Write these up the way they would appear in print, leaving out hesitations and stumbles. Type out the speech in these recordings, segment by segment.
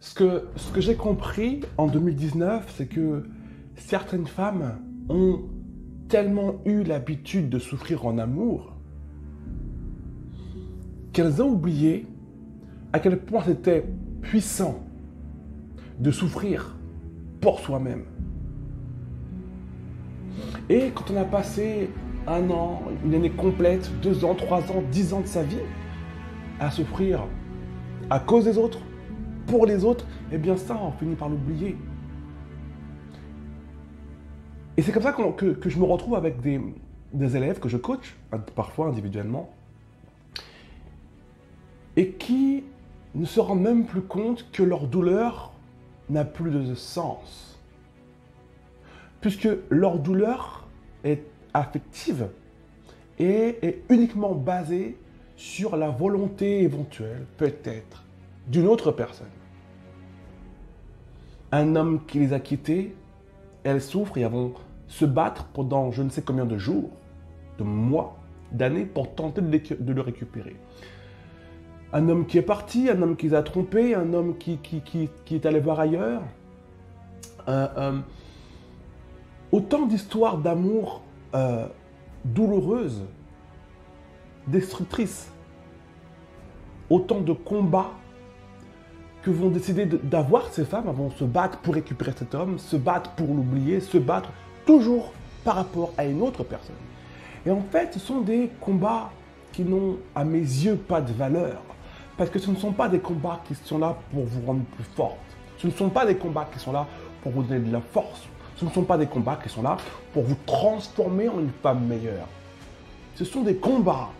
Ce que j'ai compris en 2019, c'est que certaines femmes ont tellement eu l'habitude de souffrir en amour qu'elles ont oublié à quel point c'était puissant de souffrir pour soi-même. Et quand on a passé 1 an, une année complète, 2 ans, 3 ans, 10 ans de sa vie à souffrir à cause des autres, pour les autres, eh bien ça, on finit par l'oublier. Et c'est comme ça que je me retrouve avec des élèves que je coach, parfois individuellement, et qui ne se rendent même plus compte que leur douleur n'a plus de sens. Puisque leur douleur est affective et est uniquement basée sur la volonté éventuelle, peut-être, d'une autre personne. Un homme qui les a quittés, elles souffrent et elles vont se battre pendant je ne sais combien de jours, de mois, d'années pour tenter de le récupérer. Un homme qui est parti, un homme qui les a trompés, un homme qui est allé voir ailleurs. Autant d'histoires d'amour douloureuses, destructrices. Autant de combats que vont décider d'avoir ces femmes. Elles vont se battre pour récupérer cet homme, se battre pour l'oublier, se battre toujours par rapport à une autre personne. Et en fait, ce sont des combats qui n'ont, à mes yeux, pas de valeur. Parce que ce ne sont pas des combats qui sont là pour vous rendre plus forte. Ce ne sont pas des combats qui sont là pour vous donner de la force. Ce ne sont pas des combats qui sont là pour vous transformer en une femme meilleure. Ce sont des combats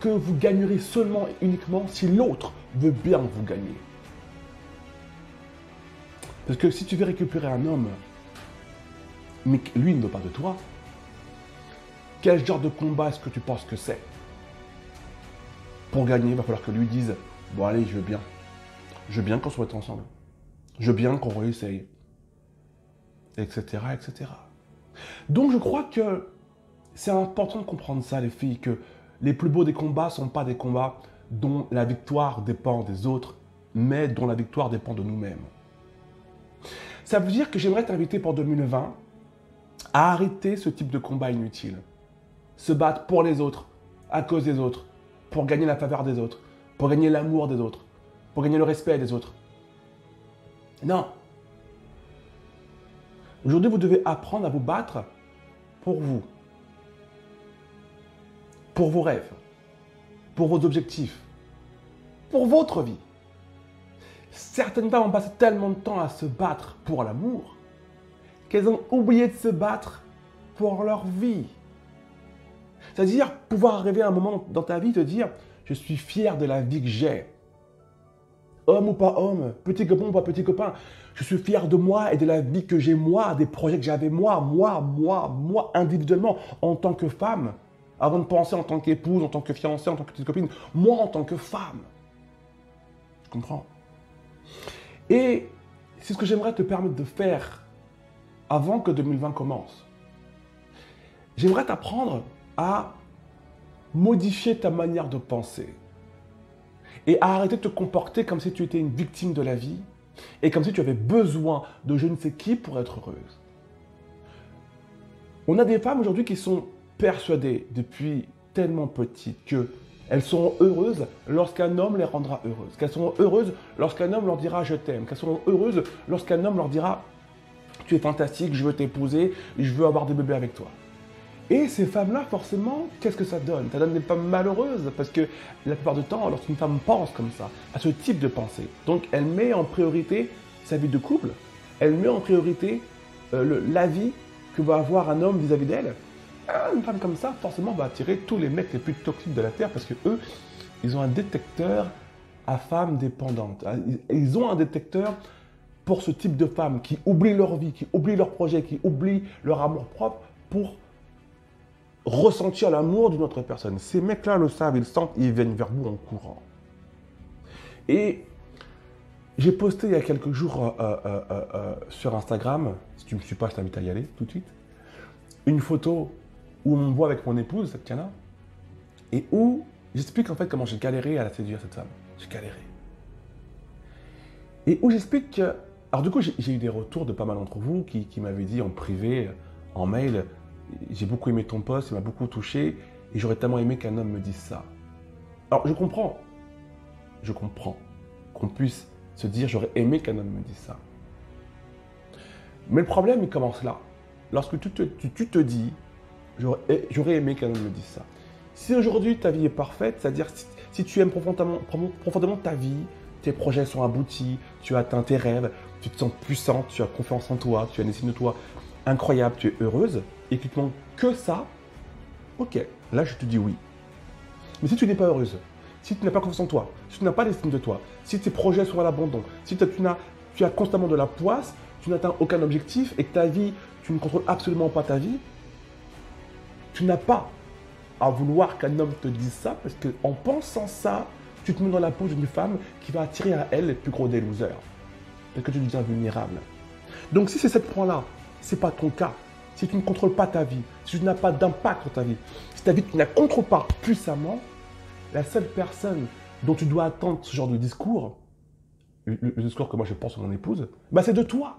que vous gagnerez seulement et uniquement si l'autre veut bien vous gagner. Parce que si tu veux récupérer un homme, mais que lui ne veut pas de toi, quel genre de combat est-ce que tu penses que c'est? Pour gagner, il va falloir que lui dise « Bon allez, je veux bien. Je veux bien qu'on soit ensemble. Je veux bien qu'on réessaye. » Etc., etc. Donc je crois que c'est important de comprendre ça, les filles, que les plus beaux des combats ne sont pas des combats dont la victoire dépend des autres, mais dont la victoire dépend de nous-mêmes. Ça veut dire que j'aimerais t'inviter pour 2020 à arrêter ce type de combat inutile. Se battre pour les autres, à cause des autres, pour gagner la faveur des autres, pour gagner l'amour des autres, pour gagner le respect des autres. Non. Aujourd'hui, vous devez apprendre à vous battre pour vous, pour vos rêves, pour vos objectifs, pour votre vie. Certaines femmes ont passé tellement de temps à se battre pour l'amour qu'elles ont oublié de se battre pour leur vie. C'est-à-dire pouvoir arriver à un moment dans ta vie, te dire « Je suis fier de la vie que j'ai. Homme ou pas homme, petit copain ou pas petit copain, je suis fier de moi et de la vie que j'ai moi, des projets que j'avais moi, individuellement, en tant que femme. Avant de penser en tant qu'épouse, en tant que fiancée, en tant que petite copine, moi en tant que femme. » Tu comprends? Et c'est ce que j'aimerais te permettre de faire avant que 2020 commence. J'aimerais t'apprendre à modifier ta manière de penser et à arrêter de te comporter comme si tu étais une victime de la vie et comme si tu avais besoin de je ne sais qui pour être heureuse. On a des femmes aujourd'hui qui sont persuadées depuis tellement petites qu'elles seront heureuses lorsqu'un homme les rendra heureuses, qu'elles seront heureuses lorsqu'un homme leur dira je t'aime, qu'elles seront heureuses lorsqu'un homme leur dira tu es fantastique, je veux t'épouser, je veux avoir des bébés avec toi. Et ces femmes-là, forcément, qu'est-ce que ça donne? Ça donne des femmes malheureuses, parce que la plupart du temps, lorsqu'une femme pense comme ça, à ce type de pensée, donc elle met en priorité sa vie de couple, elle met en priorité la vie que va avoir un homme vis-à-vis d'elle. Une femme comme ça, forcément, va attirer tous les mecs les plus toxiques de la Terre, parce que eux, ils ont un détecteur à femmes dépendantes. Ils ont un détecteur pour ce type de femmes qui oublient leur vie, qui oublient leur projet, qui oublient leur amour propre pour ressentir l'amour d'une autre personne. Ces mecs-là le savent, ils le sentent, ils viennent vers vous en courant. Et j'ai posté il y a quelques jours sur Instagram, si tu ne me suis pas, je t'invite à y aller tout de suite, une photo où on me voit avec mon épouse, cette Tiana, et où j'explique en fait comment j'ai galéré à la séduire, cette femme. J'ai galéré. Et où j'explique que... Alors du coup, j'ai eu des retours de pas mal d'entre vous qui m'avaient dit en privé, en mail, j'ai beaucoup aimé ton post, il m'a beaucoup touché, et j'aurais tellement aimé qu'un homme me dise ça. Alors je comprends qu'on puisse se dire j'aurais aimé qu'un homme me dise ça. Mais le problème, il commence là. Lorsque tu te dis j'aurais aimé qu'un homme me dise ça. Si aujourd'hui ta vie est parfaite, c'est-à-dire si tu aimes profondément ta vie, tes projets sont aboutis, tu as atteint tes rêves, tu te sens puissante, tu as confiance en toi, tu as une estime de toi incroyable, tu es heureuse, et qu'il te manque que ça, ok, là je te dis oui. Mais si tu n'es pas heureuse, si tu n'as pas confiance en toi, si tu n'as pas d'estime de toi, si tes projets sont à l'abandon, si tu as constamment de la poisse, tu n'atteins aucun objectif et que ta vie, tu ne contrôles absolument pas ta vie, tu n'as pas à vouloir qu'un homme te dise ça parce qu'en pensant ça, tu te mets dans la peau d'une femme qui va attirer à elle les plus gros des losers. Parce que tu deviens vulnérable. Donc si c'est ce point-là, ce n'est pas ton cas. Si tu ne contrôles pas ta vie, si tu n'as pas d'impact sur ta vie, si ta vie tu ne la contrôles pas puissamment, la seule personne dont tu dois attendre ce genre de discours, le discours que moi je pense à mon épouse, bah c'est de toi.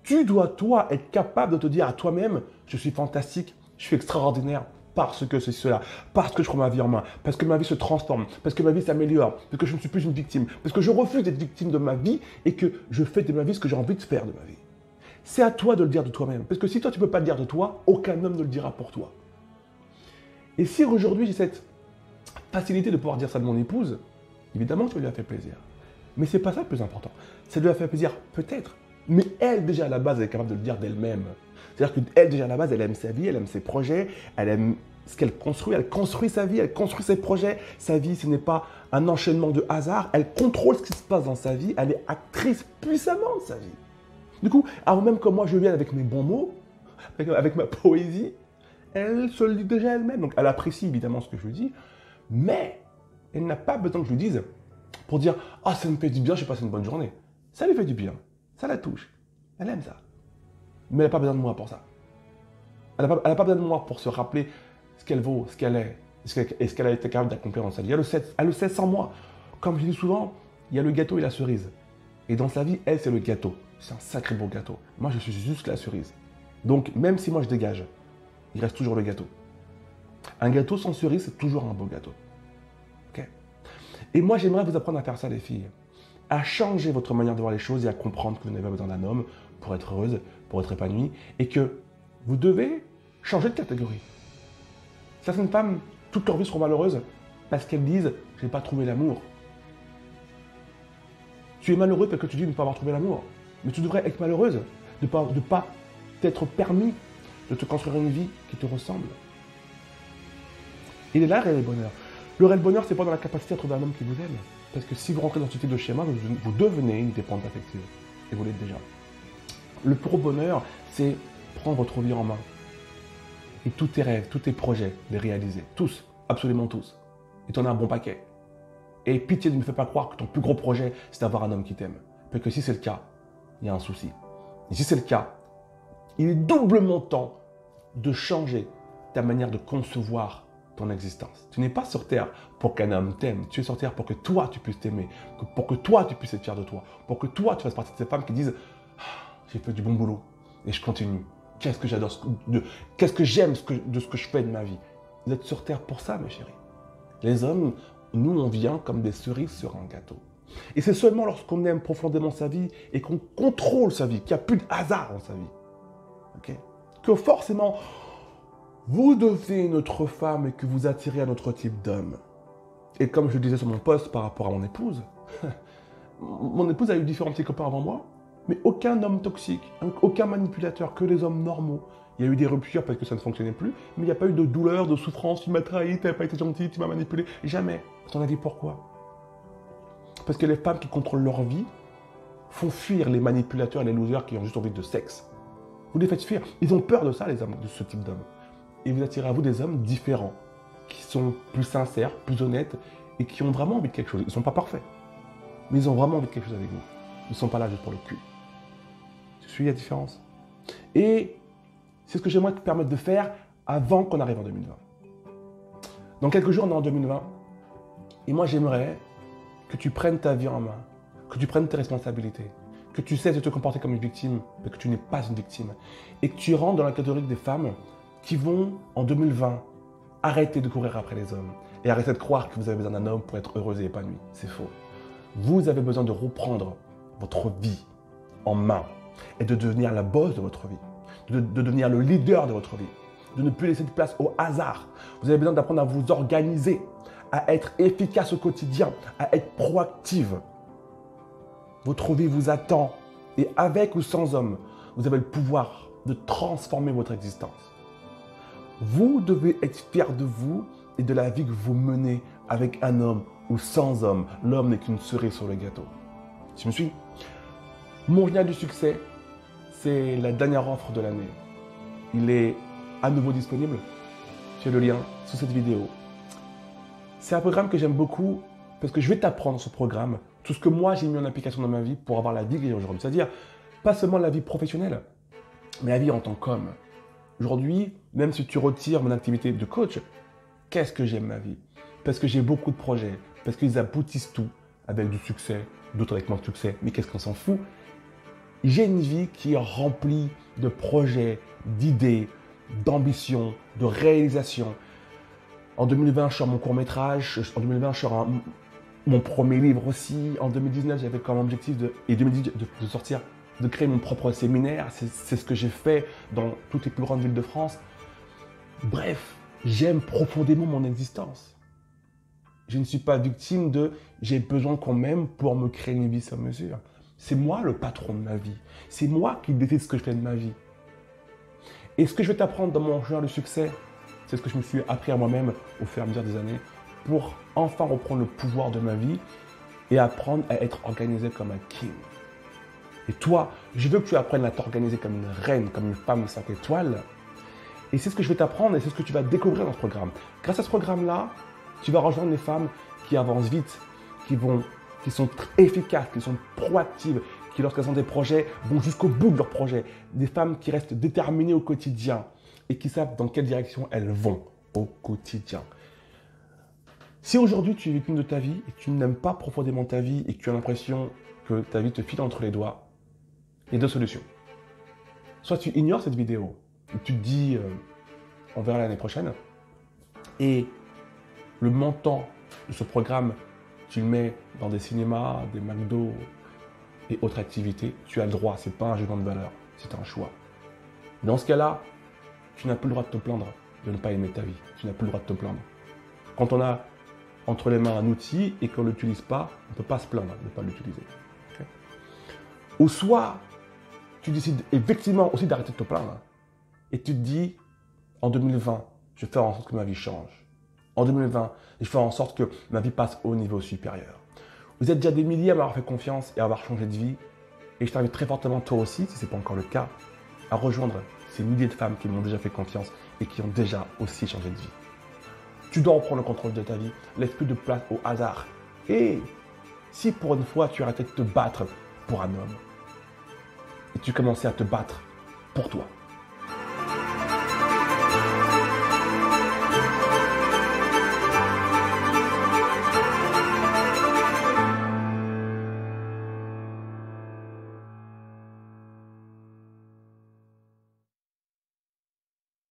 Tu dois, toi, être capable de te dire à toi-même, je suis fantastique, je suis extraordinaire, parce que c'est cela, parce que je prends ma vie en main, parce que ma vie se transforme, parce que ma vie s'améliore, parce que je ne suis plus une victime, parce que je refuse d'être victime de ma vie et que je fais de ma vie ce que j'ai envie de faire de ma vie. C'est à toi de le dire de toi-même, parce que si toi tu ne peux pas le dire de toi, aucun homme ne le dira pour toi. Et si aujourd'hui j'ai cette facilité de pouvoir dire ça de mon épouse, évidemment que ça lui a fait plaisir. Mais c'est pas ça le plus important. Ça lui a fait plaisir peut-être, mais elle déjà à la base elle est capable de le dire d'elle-même. C'est-à-dire qu'elle déjà à la base elle aime sa vie, elle aime ses projets, elle aime ce qu'elle construit, elle construit sa vie, elle construit ses projets. Sa vie ce n'est pas un enchaînement de hasard, elle contrôle ce qui se passe dans sa vie, elle est actrice puissamment de sa vie. Du coup, avant même que moi je vienne avec mes bons mots, avec ma poésie, elle se le dit déjà elle-même. Donc elle apprécie évidemment ce que je lui dis, mais elle n'a pas besoin que je lui dise pour dire « Ah, ça me fait du bien, j'ai passé une bonne journée. » Ça lui fait du bien, ça la touche, elle aime ça. Mais elle n'a pas besoin de moi pour ça. Elle n'a pas besoin de moi pour se rappeler ce qu'elle vaut, ce qu'elle est, et ce qu'elle a été capable d'accomplir dans sa vie. Elle le sait sans moi. Comme je dis souvent, il y a le gâteau et la cerise. Et dans sa vie, elle, c'est le gâteau. C'est un sacré beau gâteau. Moi, je suis juste la cerise. Donc, même si moi, je dégage, il reste toujours le gâteau. Un gâteau sans cerise, c'est toujours un beau gâteau. Okay. Et moi, j'aimerais vous apprendre à faire ça, les filles. À changer votre manière de voir les choses et à comprendre que vous n'avez pas besoin d'un homme pour être heureuse, pour être épanouie, et que vous devez changer de catégorie. Certaines femmes, toute leur vie seront malheureuses parce qu'elles disent « je n'ai pas trouvé l'amour ». Tu es malheureux parce que tu dis ne pas avoir trouvé l'amour. Mais tu devrais être malheureuse de ne pas t'être permis de te construire une vie qui te ressemble. Il est là le réel bonheur. Le réel bonheur, c'est pas dans la capacité à trouver un homme qui vous aime. Parce que si vous rentrez dans ce type de schéma, vous devenez une dépendante affective. Et vous l'êtes déjà. Le pro bonheur, c'est prendre votre vie en main. Et tous tes rêves, tous tes projets, les réaliser. Tous, absolument tous. Et tu en as un bon paquet. Et pitié, ne me fais pas croire que ton plus gros projet, c'est d'avoir un homme qui t'aime. Parce que si c'est le cas, il y a un souci. Et si c'est le cas, il est doublement temps de changer ta manière de concevoir ton existence. Tu n'es pas sur Terre pour qu'un homme t'aime. Tu es sur Terre pour que toi, tu puisses t'aimer. Pour que toi, tu puisses être fier de toi. Pour que toi, tu fasses partie de ces femmes qui disent ah, j'ai fait du bon boulot et je continue. Qu'est-ce que j'adore, qu'est-ce que j'aime de ce que je fais de ma vie. Vous êtes sur Terre pour ça, mes chéris. Les hommes, nous, on vient comme des cerises sur un gâteau. Et c'est seulement lorsqu'on aime profondément sa vie et qu'on contrôle sa vie, qu'il n'y a plus de hasard dans sa vie, okay, que forcément, vous devenez une autre femme et que vous attirez un autre type d'homme. Et comme je le disais sur mon post par rapport à mon épouse, mon épouse a eu différents petits copains avant moi, mais aucun homme toxique, aucun manipulateur, que les hommes normaux. Il y a eu des ruptures parce que ça ne fonctionnait plus, mais il n'y a pas eu de douleur, de souffrance, tu m'as trahi, tu n'as pas été gentil, tu m'as manipulé. Jamais. À ton avis, pourquoi? Parce que les femmes qui contrôlent leur vie font fuir les manipulateurs et les losers qui ont juste envie de sexe. Vous les faites fuir. Ils ont peur de ça, les hommes, de ce type d'hommes. Et vous attirez à vous des hommes différents, qui sont plus sincères, plus honnêtes, et qui ont vraiment envie de quelque chose. Ils ne sont pas parfaits, mais ils ont vraiment envie de quelque chose avec vous. Ils ne sont pas là juste pour le cul. Tu suis la différence? Et c'est ce que j'aimerais te permettre de faire avant qu'on arrive en 2020. Dans quelques jours, on est en 2020. Et moi, j'aimerais que tu prennes ta vie en main que tu prennes tes responsabilités, que tu cesses de te comporter comme une victime, mais que tu n'es pas une victime, et que tu rentres dans la catégorie des femmes qui vont, en 2020, arrêter de courir après les hommes et arrêter de croire que vous avez besoin d'un homme pour être heureuse et épanouie. C'est faux. Vous avez besoin de reprendre votre vie en main et de devenir la boss de votre vie, de devenir le leader de votre vie, de ne plus laisser de place au hasard. Vous avez besoin d'apprendre à vous organiser, à être efficace au quotidien, à être proactive. Votre vie vous attend et avec ou sans homme, vous avez le pouvoir de transformer votre existence. Vous devez être fier de vous et de la vie que vous menez avec un homme ou sans homme. L'homme n'est qu'une cerise sur le gâteau. Tu me suis? Mon génial du succès, c'est la dernière offre de l'année. Il est à nouveau disponible. Tu as le lien sous cette vidéo. C'est un programme que j'aime beaucoup parce que je vais t'apprendre ce programme, tout ce que moi j'ai mis en application dans ma vie pour avoir la vie que j'ai aujourd'hui. C'est-à-dire, pas seulement la vie professionnelle, mais la vie en tant qu'homme. Aujourd'hui, même si tu retires mon activité de coach, qu'est-ce que j'aime ma vie? Parce que j'ai beaucoup de projets, parce qu'ils aboutissent tout avec du succès, d'autres avec moins de succès, mais qu'est-ce qu'on s'en fout? J'ai une vie qui est remplie de projets, d'idées, d'ambitions, de réalisations. En 2020, je sors mon court-métrage. En 2020, je sors mon premier livre aussi. En 2019, j'avais comme objectif de sortir, de créer mon propre séminaire. C'est ce que j'ai fait dans toutes les plus grandes villes de France. Bref, j'aime profondément mon existence. Je ne suis pas victime de « j'ai besoin qu'on m'aime pour me créer une vie sur mesure ». C'est moi le patron de ma vie. C'est moi qui décide ce que je fais de ma vie. Et ce que je vais t'apprendre dans mon genre de succès, c'est ce que je me suis appris à moi-même au fur et à mesure des années pour enfin reprendre le pouvoir de ma vie et apprendre à être organisé comme un king. Et toi, je veux que tu apprennes à t'organiser comme une reine, comme une femme 5 étoiles. Et c'est ce que je vais t'apprendre et c'est ce que tu vas découvrir dans ce programme. Grâce à ce programme-là, tu vas rejoindre des femmes qui avancent vite, qui sont efficaces, qui sont proactives, qui lorsqu'elles ont des projets, vont jusqu'au bout de leurs projets. Des femmes qui restent déterminées au quotidien et qui savent dans quelle direction elles vont au quotidien. Si aujourd'hui tu es victime de ta vie et que tu n'aimes pas profondément ta vie et que tu as l'impression que ta vie te file entre les doigts, il y a deux solutions. Soit tu ignores cette vidéo et tu te dis on verra l'année prochaine et le montant de ce programme, tu le mets dans des cinémas, des McDo et autres activités, tu as le droit, ce n'est pas un jugement de valeur, c'est un choix. Dans ce cas-là, tu n'as plus le droit de te plaindre de ne pas aimer ta vie, tu n'as plus le droit de te plaindre. Quand on a entre les mains un outil et qu'on ne l'utilise pas, on ne peut pas se plaindre de ne pas l'utiliser. Okay? Ou soit, tu décides effectivement aussi d'arrêter de te plaindre et tu te dis, en 2020, je vais faire en sorte que ma vie change. En 2020, je vais faire en sorte que ma vie passe au niveau supérieur. Vous êtes déjà des milliers à m'avoir fait confiance et à avoir changé de vie. Et je t'invite très fortement, toi aussi, si ce n'est pas encore le cas, à rejoindre ces milliers de femmes qui m'ont déjà fait confiance et qui ont déjà aussi changé de vie. Tu dois reprendre le contrôle de ta vie, laisse plus de place au hasard. Et si pour une fois tu arrêtais de te battre pour un homme et tu commençais à te battre pour toi,